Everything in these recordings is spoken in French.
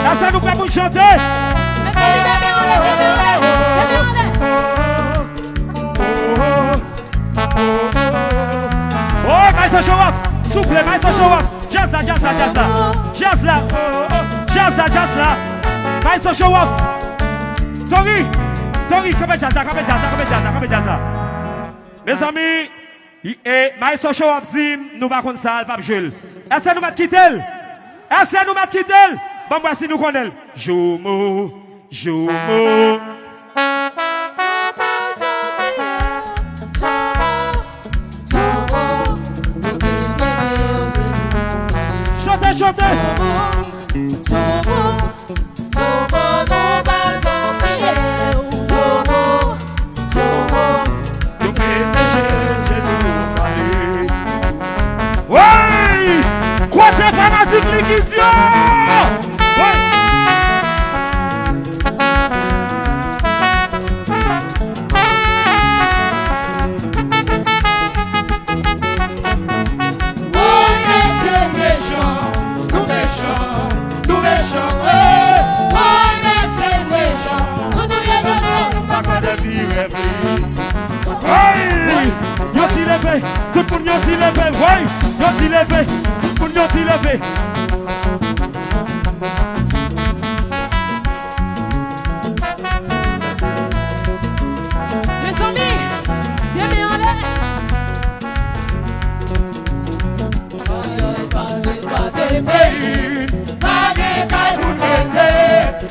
Là, ça nous permet de chanter. Oh, Maïs show up. Souple, Maïs show up. Jazz là, jazz là, jazz là. Jazz là. Jazz là, jazz là. Maïs show up. Tori, come jazz là, come jazz là, come jazz là, come jazz là. Mes amis, et Maïs show up dit, nous va comme ça, Pape Jules. Est-ce que nous va quitter? Est-ce que nous va quitter? Bon, voici nous connaissons. Jomo, Jomo. Chantez, chantez. Oui! Quoi t'es fanatique, liquidien? Tout le monde s'y levé, oui, yo s'y levé, tout le monde s'y levé. Mes amis, bien mis en l'air. Passez pays, pas de caille pour nous,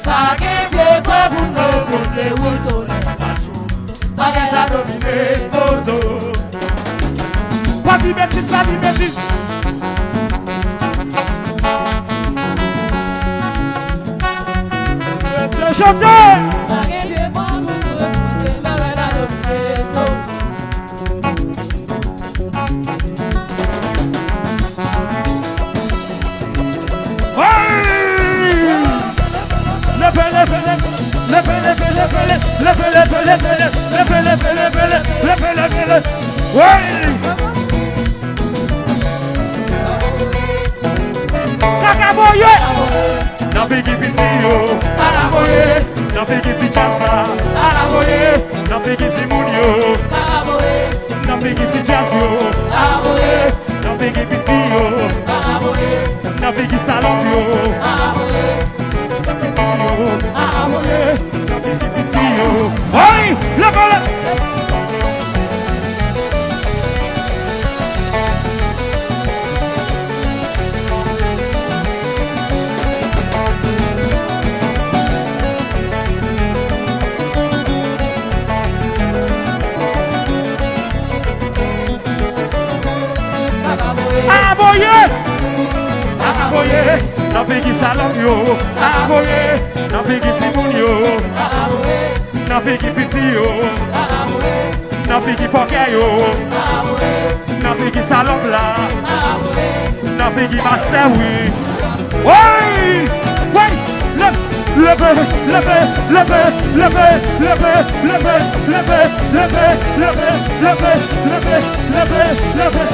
pas de pied pour nous poser au soleil. Pas de dominer, pozo. Pas de bêtises, pas de bêtises. Chantez! Não fique vizinho, alaboye. Não fique fichaça, alaboye. Não fique simunio, alaboye. Não fique fichaço, alaboye. Não fique vizinho, alaboye. Não fique salopio, alaboye. Não fique vizinho, alaboye. Não fique vizinho. Oi, leva. Aboye, não fique salopio. Aboye, não fique simunio. Aboye, não fique vizinho. Aboye, não fique foqueio. Aboye, não fique salopla. Aboye, não fique master oui. Oi, oi, leve, leve, leve, leve, leve, leve, leve, leve, leve, leve, leve, leve, leve.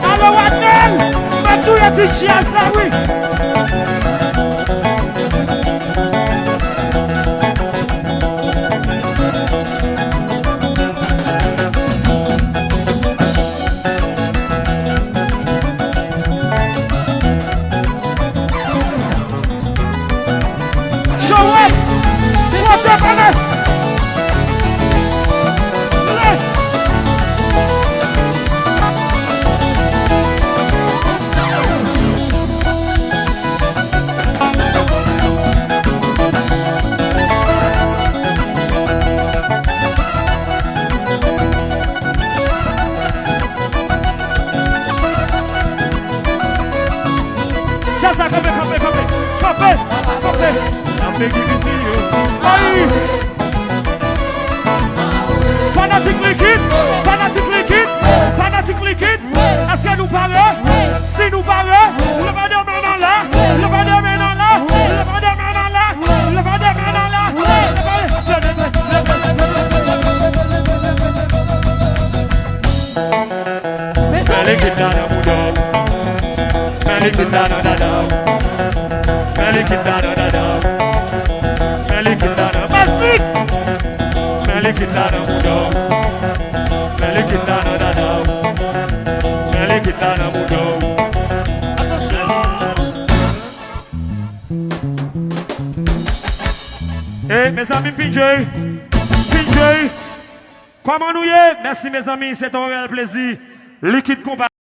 Alors, Wadnel, mais tout est dit chias là, oui. Fanatique liquide, est-ce que nous parlons? Si nous parlons, le vent de maintenant là, le vent de maintenant là, le vent de maintenant là, le vent de maintenant là, Eh, mes amis PJ, comment nous y est? Merci mes amis, c'est un réel plaisir. Liquide combat.